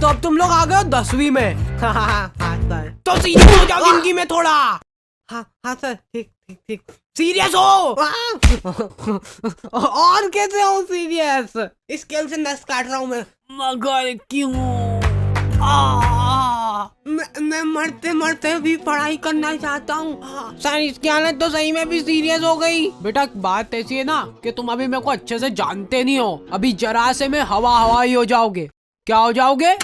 तो अब तुम लोग आ गए हो 10वीं में। हाँ सर। तो सीरियस हो जाओ जिंदगी में थोड़ा। हाँ सर, ठीक ठीक ठीक। सीरियस हो। और कैसे हो सीरियस? स्केल से नस काट रहा हूँ मैं। मगर क्यों? मैं मरते मरते भी पढ़ाई करना चाहता हूँ सर। इसकी हालत तो सही में भी सीरियस हो गई। बेटा बात ऐसी है ना कि तुम अभी मेरे को अच्छे से जानते नहीं हो। अभी जरा से में हवा ही हो जाओगे। क्या हो जाओगे?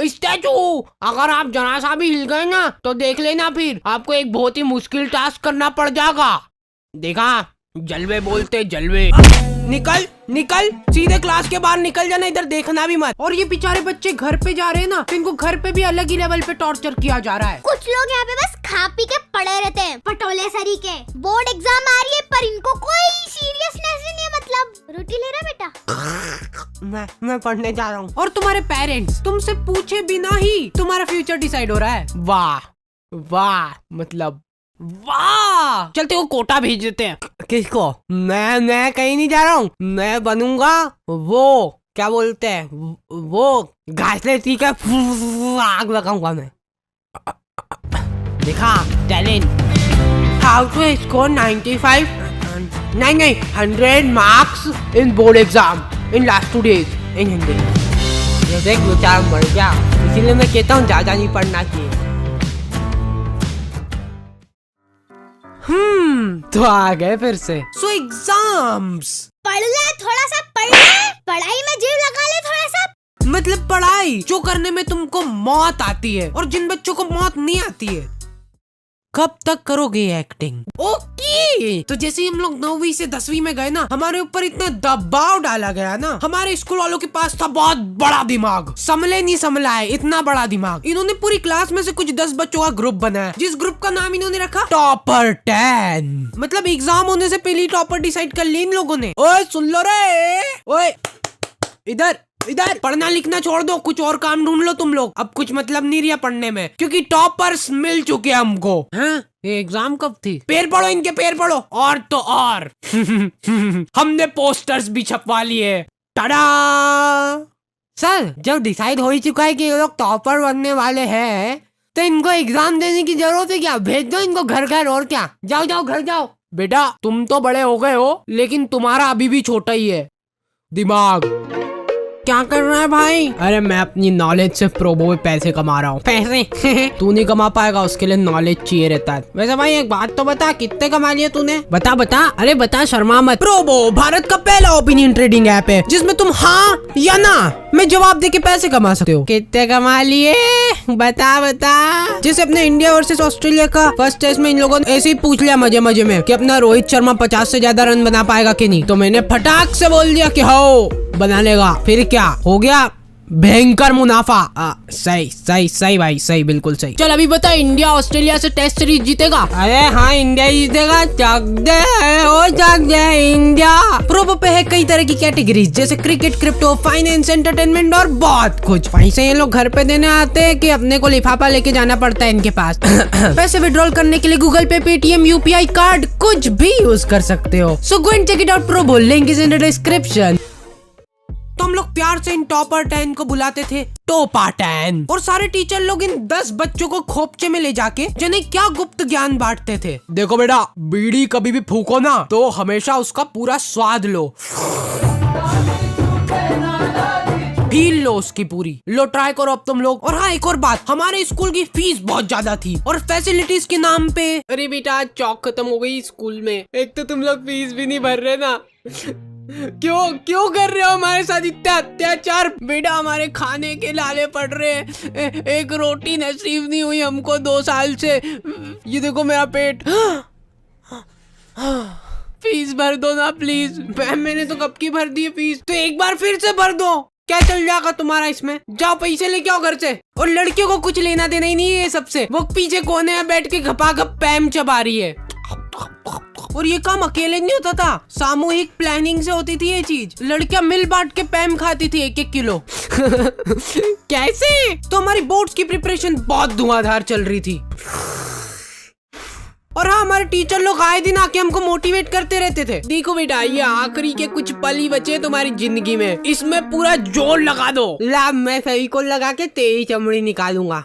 स्टैचू। अगर आप जरा सा भी हिल गए ना तो देख लेना, फिर आपको एक बहुत ही मुश्किल टास्क करना पड़ जाएगा। देखा, जलवे बोलते जलवे। निकल निकल, सीधे क्लास के बाहर निकल जाना, इधर देखना भी मत। और ये बेचारे बच्चे घर पे जा रहे हैं ना, तो इनको घर पे भी अलग ही लेवल पे टॉर्चर किया जा रहा है। कुछ लोग यहाँ पे बस खा पी के पड़े रहते हैं, पटोले सरी के। बोर्ड एग्जाम आ रही है पर इनको कोई सीरियसनेस ही नहीं है। मतलब रोटी ले रहा बेटा? मैं पढ़ने जा रहा हूँ। और तुम्हारे पेरेंट्स तुमसे पूछे बिना ही तुम्हारा फ्यूचर डिसाइड हो रहा है। वाह वाह, मतलब वाह। चलते वो कोटा भेज देते हैं। किसको? मैं कहीं नहीं जा रहा हूँ। मैं बनूंगा वो, क्या बोलते हैं वो, घास लेती का आग लगाऊंगा मैं। देखा टैलेंट। हाउ टू स्कोर 95 नहीं 100 marks in board exam in last 2 days इन हिंदी। ये देख बेचारा मर गया, इसीलिए मैं कहता हूँ ज्यादा नहीं पढ़ना चाहिए। तो आ गए फिर से। सो एग्जाम्स। पढ़ ले थोड़ा सा, पढ़ ले, पढ़ाई में जीव लगा ले थोड़ा सा। मतलब पढ़ाई जो करने में तुमको मौत आती है और जिन बच्चों को मौत नहीं आती है। कब तक करोगे एक्टिंग? ओके। तो जैसे हम लोग 9वीं से 10वीं में गए ना, हमारे ऊपर इतना दबाव डाला गया ना। हमारे स्कूल वालों के पास था बहुत बड़ा दिमाग, संभले नहीं संभला है इतना बड़ा दिमाग। इन्होंने पूरी क्लास में से कुछ 10 बच्चों का ग्रुप बनाया, जिस ग्रुप का नाम इन्होंने रखा टॉपर 10। मतलब एग्जाम होने से पहले टॉपर डिसाइड कर ली इन लोगों ने। ओए सुन लो रे, ओए इधर इधर, पढ़ना लिखना छोड़ दो, कुछ और काम ढूंढ लो तुम लोग। अब कुछ मतलब नहीं रहा पढ़ने में, क्योंकि टॉपर्स मिल चुके हमको। हाँ? ये एग्जाम कब थी? पैर पढ़ो इनके, पैर पढ़ो। और तो और हमने पोस्टर्स भी छपवा लिए। टाडा। सर जब डिसाइड हो ही चुका है कि ये लोग टॉपर बनने वाले हैं, तो इनको एग्जाम देने की जरूरत है क्या? भेज दो इनको घर घर। और क्या, जाओ जाओ घर जाओ। बेटा तुम तो बड़े हो गए हो, लेकिन तुम्हारा अभी भी छोटा ही है दिमाग। क्या कर रहा है भाई? अरे मैं अपनी नॉलेज से प्रोबो में पैसे कमा रहा हूँ। पैसे? तू नहीं कमा पाएगा, उसके लिए नॉलेज चाहिए रहता है। वैसे भाई एक बात तो बता, कितने कमा लिए तूने? बता बता। अरे बता, शर्मा मत। प्रोबो भारत का पहला ओपिनियन ट्रेडिंग ऐप है जिसमें तुम हाँ या ना में जवाब दे के पैसे कमा सकते हो। कितने कमा लिए? बता बता। जैसे अपने इंडिया वर्सेस ऑस्ट्रेलिया का फर्स्ट टेस्ट में इन लोगों ने ऐसे ही पूछ लिया मजे मजे में कि अपना रोहित शर्मा 50 से ज्यादा रन बना पाएगा कि नहीं, तो मैंने फटाक से बोल दिया कि हो बना लेगा। फिर क्या हो गया? भयंकर मुनाफा। सही सही सही भाई, सही, बिल्कुल सही। चल अभी बता, इंडिया ऑस्ट्रेलिया से टेस्ट सीरीज जीतेगा? अरे हाँ इंडिया जीतेगा। चक दे इंडिया। प्रोबो पे है कई तरह की कैटेगरीज, जैसे क्रिकेट, क्रिप्टो, फाइनेंस, एंटरटेनमेंट और बहुत कुछ। पैसे ये लोग घर पे देने आते हैं कि अपने को लिफाफा लेके जाना पड़ता है इनके पास। पैसे विड्रॉल करने के लिए गूगल पे, पेटीएम, यूपीआई कार्ड कुछ भी यूज कर सकते हो। So go and check it out. Probo link is in the description. तो हम लोग प्यार से इन टॉपर 10 को बुलाते थे टोपा 10। और सारे टीचर लोग इन 10 बच्चों को खोपचे में ले जाके जिन्हें क्या गुप्त ज्ञान बांटते थे। देखो बेटा, बीड़ी कभी भी फूको ना तो हमेशा उसका पूरा स्वाद लो, फील लो उसकी पूरी। लो ट्राई करो अब तुम लोग। और हाँ एक और बात, हमारे स्कूल की फीस बहुत ज्यादा थी और फैसिलिटीज के नाम पे। अरे बेटा चौक खत्म हो गई स्कूल में। एक तो तुम लोग फीस भी नहीं भर रहे ना। क्यों कर रहे हो हमारे साथ इतना अत्याचार? बेटा हमारे खाने के लाले पड़ रहे हैं, एक रोटी नसीब नहीं हुई हमको 2 साल से। ये देखो मेरा पेट। फीस भर दो ना प्लीज। मैम मैंने तो कब की भर दी है फीस, तो एक बार फिर से भर दो। क्या चल जाएगा तुम्हारा इसमें? जाओ पैसे लेके आओ घर से। और लड़कियों को कुछ लेना देना ही नहीं है सबसे। वो पीछे कोने में बैठ के घपाघप पैम चबा रही है। और ये काम अकेले नहीं होता था, सामूहिक प्लानिंग से होती थी ये चीज। लड़कियां मिल बांट के पैम खाती थी 1-1 किलो। कैसे? तो हमारी बोर्ड्स की प्रिपरेशन बहुत धुआंधार चल रही थी। और हाँ, हमारे टीचर लोग आए दिन आके हमको मोटिवेट करते रहते थे। देखो बेटा, ये आखिरी के कुछ पल ही बचे तुम्हारी जिंदगी में, इसमें पूरा जोर लगा दो। ला, मैं सही को लगा के तेरी चमड़ी निकालूंगा।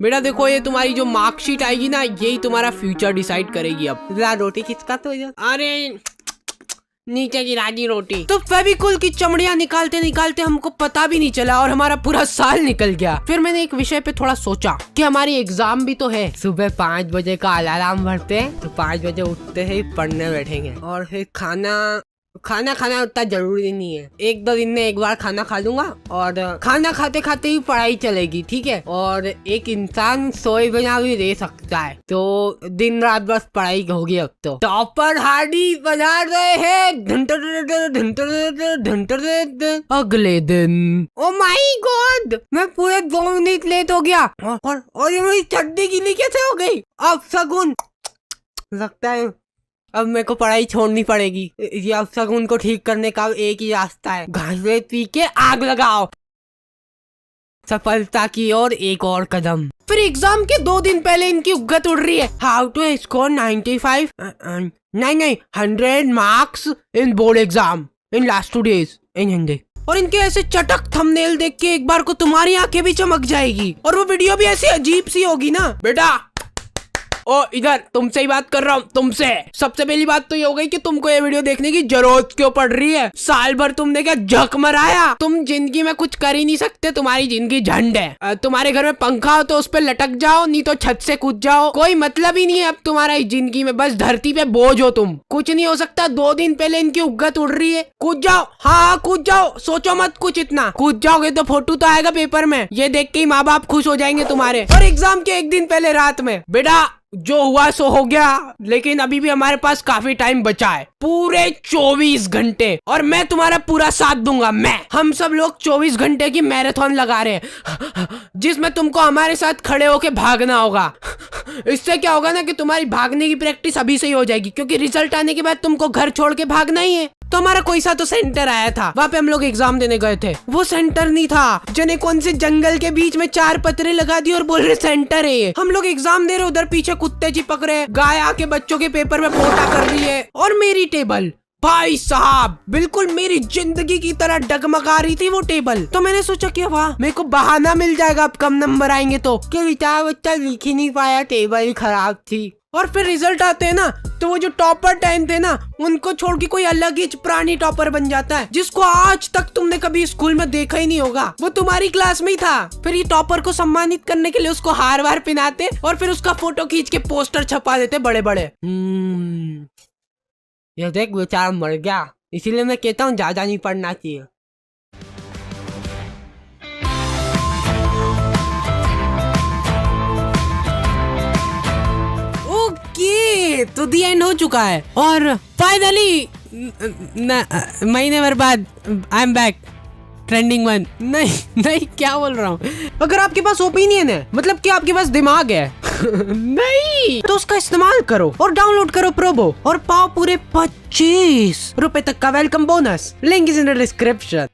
बेटा देखो, ये तुम्हारी जो मार्कशीट आएगी ना, यही तुम्हारा फ्यूचर डिसाइड करेगी। अब ला, रोटी किसका तो अरे नीचे गिरा दी रोटी। तो फेविकोल की चमड़ियाँ निकालते निकालते हमको पता भी नहीं चला और हमारा पूरा साल निकल गया। फिर मैंने एक विषय पे थोड़ा सोचा कि हमारी एग्जाम भी तो है। सुबह 5 बजे का अलार्म भरते हैं तो 5 बजे उठते ही पढ़ने बैठेंगे और फिर खाना खाना उतना जरूरी नहीं है। 1-2 दिन में एक बार खाना खा लूंगा और खाना खाते खाते ही पढ़ाई चलेगी, ठीक है। और एक इंसान सोए बिना भी रह सकता है, तो दिन रात बस पढ़ाई होगी। अब तो टॉपर हार्डी बजा रहे हैं। अगले दिन, ओ माय गॉड, मैं पूरे 2 मिनट लेट हो गया और ये मेरी चड्डी गीली कैसे हो गई। अब शगुन, लगता है अब मेरे को पढ़ाई छोड़नी पड़ेगी। ये अब शगुन को ठीक करने का एक ही रास्ता है, घासे पी के आग लगाओ। सफलता की ओर एक और कदम। फिर एग्जाम के 2 दिन पहले इनकी उगत उड़ रही है। हाउ टू स्कोर 95 नहीं 100 marks in board exam in last 2 days इन हिंदी। और इनके ऐसे चटक थंबनेल देख के एक बार को तुम्हारी आंखें भी चमक जाएगी और वो वीडियो भी ऐसी अजीब सी होगी ना। बेटा ओ इधर, तुमसे ही बात कर रहा हूँ, तुमसे। सबसे पहली बात तो ये हो गई कि तुमको ये वीडियो देखने की जरूरत क्यों पड़ रही है। साल भर तुमने क्या झक मराया। तुम जिंदगी में कुछ कर ही नहीं सकते, तुम्हारी जिंदगी झंड है। तुम्हारे घर में पंखा हो तो उस पर लटक जाओ, नहीं तो छत से कूद जाओ। कोई मतलब ही नहीं है अब तुम्हारा जिंदगी में, बस धरती पे बोझ हो तुम। कुछ नहीं हो सकता। 2 दिन पहले इनकी उगत उड़ रही है। कूद जाओ, हाँ कूद जाओ, सोचो मत कुछ इतना। कूद जाओगे तो फोटो तो आएगा पेपर में, ये देख के ही माँ बाप खुश हो जाएंगे तुम्हारे। और एग्जाम के 1 दिन पहले रात में, बेटा जो हुआ सो हो गया, लेकिन अभी भी हमारे पास काफी टाइम बचा है, पूरे 24 घंटे। और मैं तुम्हारा पूरा साथ दूंगा। हम सब लोग 24 घंटे की मैराथन लगा रहे हैं, जिसमें तुमको हमारे साथ खड़े होके भागना होगा। इससे क्या होगा ना कि तुम्हारी भागने की प्रैक्टिस अभी से ही हो जाएगी, क्योंकि रिजल्ट आने के बाद तुमको घर छोड़ के भागना ही है। तो हमारा कोई सा तो सेंटर आया था, वहाँ पे हम लोग एग्जाम देने गए थे। वो सेंटर नहीं था, जने कौन से जंगल के बीच में 4 पत्रे लगा दिए और बोल रहे सेंटर है ये। हम लोग एग्जाम दे रहे, उधर पीछे कुत्ते चिपक रहे, गाय आके बच्चों के पेपर में पोटा कर रही है। और मेरी टेबल, भाई साहब, बिल्कुल मेरी जिंदगी की तरह डगमगा रही थी वो टेबल। तो मैंने सोचा कि वाह, मेरे को बहाना मिल जाएगा अब कम नंबर आएंगे तो, कि बेचारा बच्चा लिख ही नहीं पाया, टेबल ही खराब थी। और फिर रिजल्ट आते हैं ना, तो वो जो टॉपर 10 थे ना, उनको छोड़ के कोई अलग ही प्राणी टॉपर बन जाता है, जिसको आज तक तुमने कभी स्कूल में देखा ही नहीं होगा। वो तुम्हारी क्लास में ही था। फिर ये टॉपर को सम्मानित करने के लिए उसको हार वार पहनाते और फिर उसका फोटो खींच के पोस्टर छपा देते बड़े बड़े। ये देख बेचारा मर गया, इसीलिए मैं कहता हूँ ज्यादा नहीं पढ़ना चाहिए। तो दी एंड हो चुका है और फाइनली महीने भर बाद आई एम बैक, ट्रेंडिंग 1। नहीं क्या बोल रहा हूँ। अगर आपके पास ओपिनियन है, मतलब कि आपके पास दिमाग है नहीं, तो उसका इस्तेमाल करो और डाउनलोड करो प्रोबो और पाओ पूरे 25 रुपए तक का welcome bonus. Link is in the description.